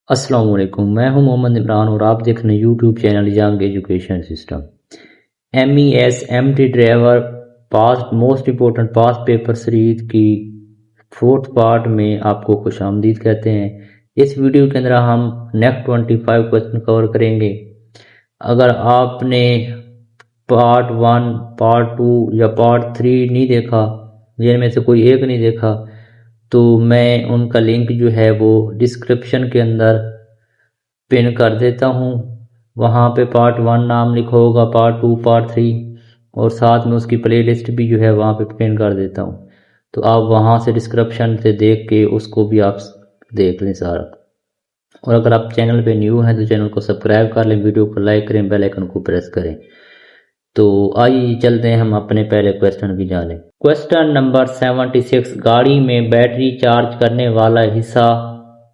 अस्सलाम वालेकुम, मैं हूं मोहम्मद इमरान और आप देख रहे हैं YouTube channel young education system. MES MT driver past most important past paper series की फोर्थ पार्ट में आपको खुशामदीद कहते हैं। इस वीडियो के अंदर हम नेक्स्ट 25 क्वेश्चन कवर करेंगे। अगर आपने पार्ट 1, पार्ट 2 या पार्ट 3 नहीं देखा, जिनमें से कोई एक नहीं देखा, तो मैं उनका लिंक जो है वो डिस्क्रिप्शन के अंदर पिन कर देता हूँ। वहाँ पे पार्ट 1 नाम लिखा होगा, पार्ट 2, पार्ट 3 और साथ में उसकी प्लेलिस्ट भी जो है वहाँ पे पिन कर देता हूँ। तो आप वहाँ से डिस्क्रिप्शन से देख के उसको भी आप देख लें सारा। और अगर आप चैनल पे न्यू हैं तो चैनल को सब्सक्राइब कर लें, वीडियो को लाइक करें, बेल आइकन को प्रेस करें। तो आइए चलते हैं हम अपने पहले क्वेश्चन की जाने। क्वेश्चन नंबर 76, गाड़ी में बैटरी चार्ज करने वाला हिस्सा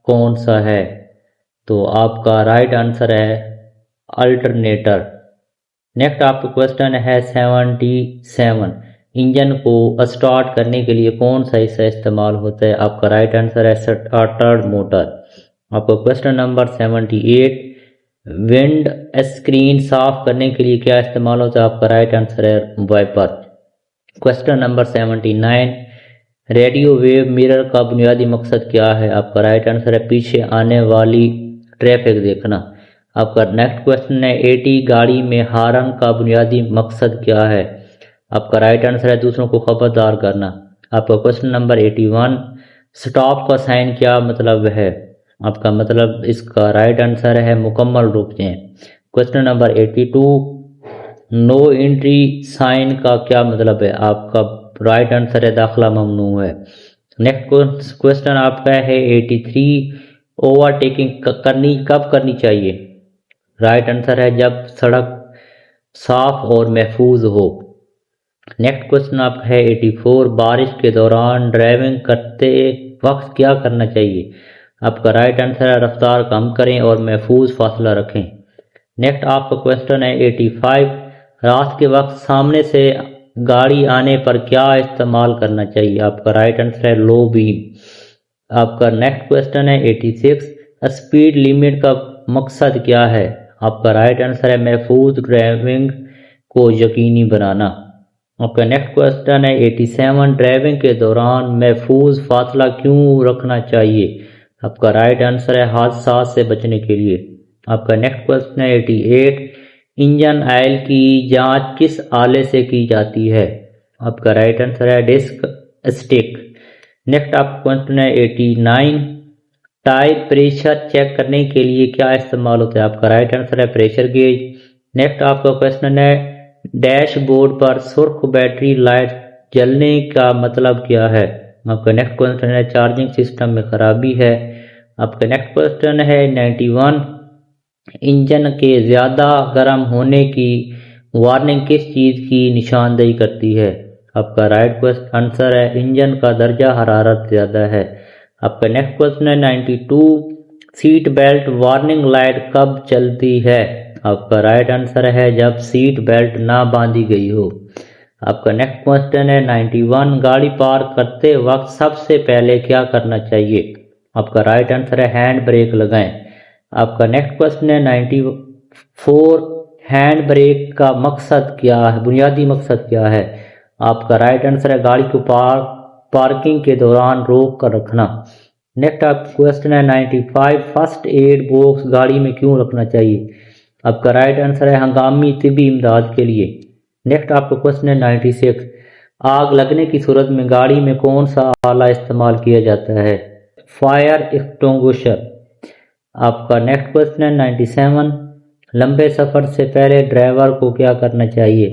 कौन सा है? तो आपका राइट आंसर है अल्टरनेटर। नेक्स्ट आपका क्वेश्चन है 77, इंजन को स्टार्ट करने के लिए कौन सा हिस्सा इस्तेमाल होता है? आपका राइट आंसर है स्टार्टर मोटर। आपका क्वेश्चन नंबर 78, विंड स्क्रीन साफ करने के लिए क्या इस्तेमाल होता है? आपका राइट आंसर है wiper. Question number 79, radio wave mirror का बुनियादी मकसद क्या है? आपका राइट आंसर है पीछे आने वाली ट्रैफिक देखना। आपका नेक्स्ट क्वेश्चन है 80, गाड़ी में हॉर्न का बुनियादी मकसद क्या है? आपका राइट आंसर है दूसरों को खबरदार करना। आपका क्वेश्चन नंबर 81, स्टॉप का साइन क्या मतलब है? आपका मतलब इसका राइट आंसर है मुकम्मल रुक जाएं। Question number 82, no entry sign का क्या मतलब है? आपका राइट आंसर है दाखिला ममनू है। नेक्स्ट क्वेश्चन आपका है 83, ओवरटेकिंग करनी कब करनी चाहिए? राइट आंसर है जब सड़क साफ और महफूज हो। नेक्स्ट क्वेश्चन आपका है 84, बारिश के दौरान ड्राइविंग करते वक्त क्या करना चाहिए? आपका राइट आंसर है रफ्तार कम करें और महफूज फासला रखें। नेक्स्ट आपका क्वेश्चन है 85, रात के वक्त सामने से गाड़ी आने पर क्या इस्तेमाल करना चाहिए? आपका राइट आंसर है लो बीम। आपका नेक्स्ट क्वेश्चन है 86, स्पीड लिमिट का मकसद क्या है? आपका राइट आंसर है महफूज ड्राइविंग को यकीनी बनाना। आपका नेक्स्ट क्वेश्चन है 87, ड्राइविंग के दौरान महफूज फासला क्यों रखना चाहिए? आपका राइट आंसर है हादसा से बचने के लिए। आपका नेक्स्ट क्वेश्चन है 88, इंजन ऑयल की जांच किस आले से की जाती है? आपका राइट आंसर है डिस्क स्टिक। नेक्स्ट आपका क्वेश्चन है 89, टायर प्रेशर चेक करने के लिए क्या इस्तेमाल होता है? आपका राइट आंसर है प्रेशर गेज। नेक्स्ट आपका क्वेश्चन है डैशबोर्ड पर सुर्ख बैटरी लाइट जलने का मतलब क्या है? आपका नेक्स्ट क्वेश्चन है चार्जिंग सिस्टम में खराबी है। आपका नेक्स्ट क्वेश्चन है 91, इंजन के ज़्यादा गर्म होने की वार्निंग किस चीज़ की निशानदेही करती है? आपका राइट आंसर है इंजन का दर्जा हरारत ज़्यादा है। आपका नेक्स्ट क्वेश्चन है 92, सीट बेल्ट वार्निंग लाइट कब चलती है? आपका राइट आंसर है जब सीट बेल्ट ना बांधी गई हो। आपका नेक्स्ट क्वेश्चन है 91, गाड़ी पार्क करते वक्त सबसे पहले क्या करना चाहिए? आपका राइट आंसर है हैंड ब्रेक लगाएं। आपका नेक्स्ट क्वेश्चन है 94, हैंड ब्रेक का मकसद क्या है, बुनियादी मकसद क्या है? आपका राइट आंसर है गाड़ी को पार्किंग के दौरान रोक कर रखना। नेक्स्ट आपका क्वेश्चन है 95, फर्स्ट एड बॉक्स गाड़ी में क्यों रखना चाहिए? आपका राइट आंसर है हंगामी तिबी इमदाद के लिए। नेक्स्ट आपका क्वेश्चन है 96, आग लगने की सूरत में गाड़ी में कौन सा आला इस्तेमाल किया जाता है? Fire extinguisher. आपका नेक्स्ट क्वेश्चन है 97, लंबे सफ़र से पहले ड्राइवर को क्या करना चाहिए?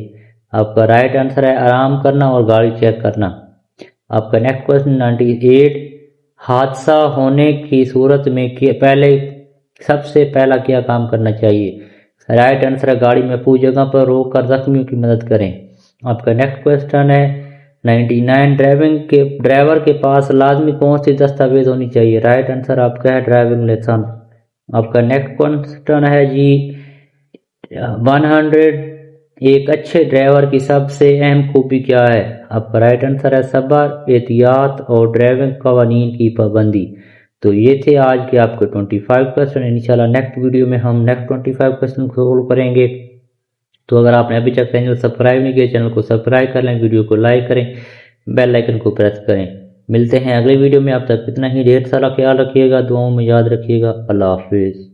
आपका राइट आंसर है आराम करना और गाड़ी चेक करना। आपका नेक्स्ट क्वेश्चन 98, हादसा होने की सूरत में पहले सबसे पहला क्या काम करना चाहिए? राइट आंसर है गाड़ी में पूरी जगह पर रोक कर जख्मियों की मदद करें। आपका नेक्स्ट क्वेश्चन है 99, ड्राइवर के पास लाजमी कौन सी दस्तावेज होनी चाहिए? राइट आंसर आपका है ड्राइविंग लाइसेंस। आपका नेक्स्ट क्वेश्चन है जी 100, एक अच्छे ड्राइवर की सबसे अहम खूबी क्या है? आपका राइट आंसर है सब्र, एहतियात और ड्राइविंग कवानीन की पाबंदी। तो ये थे आज के आपके 25 क्वेश्चन। इंशाल्लाह नेक्स्ट वीडियो में हम नेक्स्ट 25 क्वेश्चन सोल्व करेंगे। तो अगर आपने अभी तक चैनल सब्सक्राइब नहीं किया, चैनल को सब्सक्राइब कर लें, वीडियो को लाइक करें, बेल आइकन को प्रेस करें। मिलते हैं अगले वीडियो में। अब तक इतना ही। ढेर सारा ख्याल रखिएगा, दुआओं में याद रखिएगा। अल्लाह हाफिज़।